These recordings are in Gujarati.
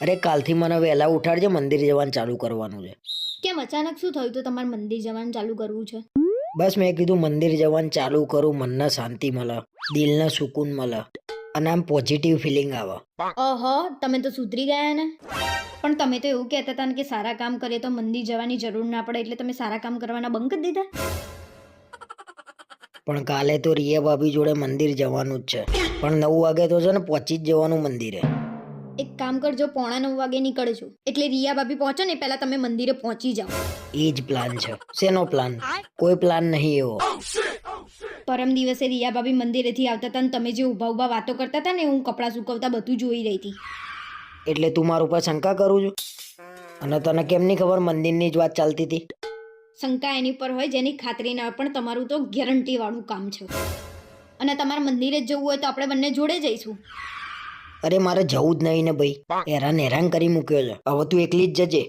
અરે કાલથી મને વહેલા ઉઠાડજે, મંદિર જવાનું ચાલુ કરવાનું છે. કેમ અચાનક શું થયું તો તમારે મંદિર જવાનું ચાલુ કરવું છે? બસ મેં કીધું મંદિર જવાનું ચાલુ કરું, મનને શાંતિ મળે, દિલને સુકૂન મળે અને આમ પોઝિટિવ ફિલિંગ આવે. ઓહો, તમે તો સુધરી ગયા ને. પણ તમે તો એવું કહેતા હતા ને કે સારા કામ કરીએ તો મંદિર જવાની જરૂર ના પડે, એટલે તમે સારા કામ કરવાના બંધ કરી દીધા. પણ કાલે તો રિયા ભાભી જોડે મંદિર જવાનું જ છે, પણ 9 વાગે તો છે ને પહોંચી જ જવાનું મંદિરે. એક કામ કરજો, 8:45 વાગે નીકળજો, એટલે રિયા ભાભી પહોંચો ને પહેલા તમે મંદિરે પહોંચી જાઓ. એ જ પ્લાન છે. શેનો પ્લાન? કોઈ પ્લાન નહીં એવો. પરમ દિવસે રિયા ભાભી મંદિરેથી આવતા હતા ને તમે જે ઊભા ઊભા વાતો કરતા હતા ને, હું કપડાં સુકવતા બધું જોઈ રહી હતી. એટલે તું મારા ઉપર શંકા કરું છું? અને તને કેમ નહીં ખબર મંદિરની જ વાત ચાલતી હતી? શંકા એની પર હોય જેની ખાતરી ના હોય, પણ તમારું તો ગેરંટી વાળું કામ છે. અને તમારે મંદિરે જ જવું હોય તો આપણે બંને જોડે જઈશું. અરે મારે જવું જ નહીં ને ભાઈ, હેરાન કરી મૂક્યો છે. હવે તું એકલી જ જજે.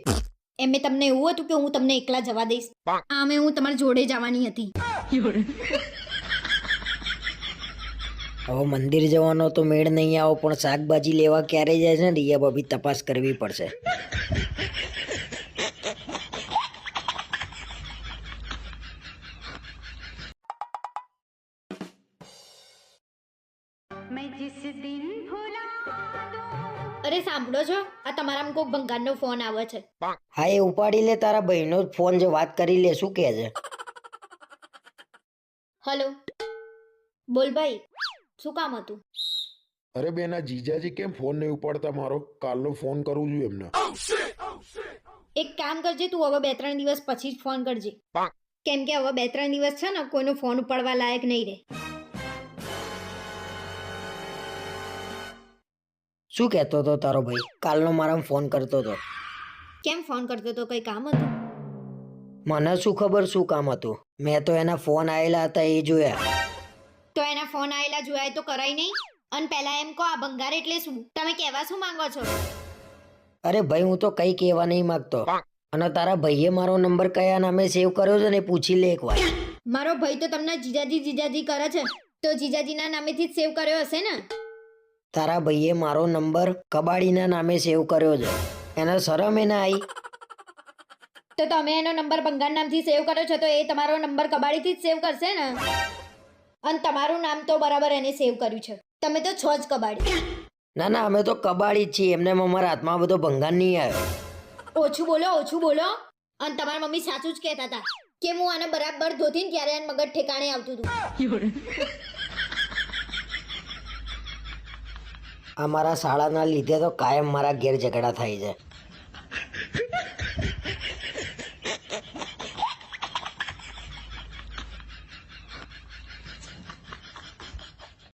એમે તમને એવું હતું કે હું તમને એકલા જવા દઈશ? આમે હું તમારી જોડે જવાની હતી. હવે મંદિર જવાનો તો મેળ નહીં આવો, પણ શાકભાજી લેવા ક્યારે જાય છે ને રિયા ભાભી તપાસ કરવી પડશે. અરે સાંભળો છો, આ તમારામાં કોઈક ભંગારનો ફોન આવે છે. હા એ ઉપાડી લે, તારા ભાઈનો જ ફોન છે, વાત કરી લે. શું કહે છે? હલો, બોલ ભાઈ, શું કામ હતું? અરે બેન, આ જીજાજી કેમ ફોન નહીં ઉપાડતા મારો? કાલનો ફોન કરું છું એમને. એક કામ કરજે, તું હવે 2-3 દિવસ પછી જ ફોન કરજે, કેમ કે હવે 2-3 દિવસ છે ને કોઈનો ફોન ઉપાડવા લાયક નહીં રહે. શું કહેતો હતો તારો ભાઈ? કાલનો મારા ફોન કરતો હતો. કેમ ફોન કરતો તો? કઈ કામ હતું? મને શું ખબર શું કામ હતું? મેં તો એના ફોન આવેલા હતા એ જોયા. તો એના ફોન આવેલા જોયા તો કરાય નહીં? અને પહેલા એમ કહો, આ ભંગાર એટલે શું? તમે કહેવા શું માંગો છો? અરે ભાઈ, હું તો કઈ કહેવા નહીં માંગતો. અને તારા ભાઈએ મારો નંબર કયા નામે સેવ કર્યો છે ને પૂછી લે એકવાર. મારો ભાઈ તો તમને જીજાજી જીજાજી કરે છે, તો જીજાજીના નામેથી જ સેવ કર્યો હશે ને? તારા ભાઈએ મારો નંબર કબાડીના નામે સેવ કર્યો છે, એને શરમ એ ના આવી? તો તમે એનો નંબર ભંગાર નામથી સેવ કર્યો છે, તો એ તમારો નંબર કબાડીથી જ સેવ કરશે ને? અને તમારું નામ તો બરાબર એને સેવ કર્યું છે. તમે તો છો જ કબાડી. ના ના, અમે તો કબાડી જ છીએ. એમને અમારા હાથમાં બધો ભંગાર નહીં આવ્યો. ઓછું બોલો, ઓછું બોલો. અને તમારા મમ્મી સાચું જ કહેતા હતા કે હું આને બરાબર ધોતી ને ત્યારે આને મગજ ઠેકાણે આવતું હતું. આ મારા શાળાના લીધે તો કાયમ મારા ઘેર ઝઘડા થાય છે.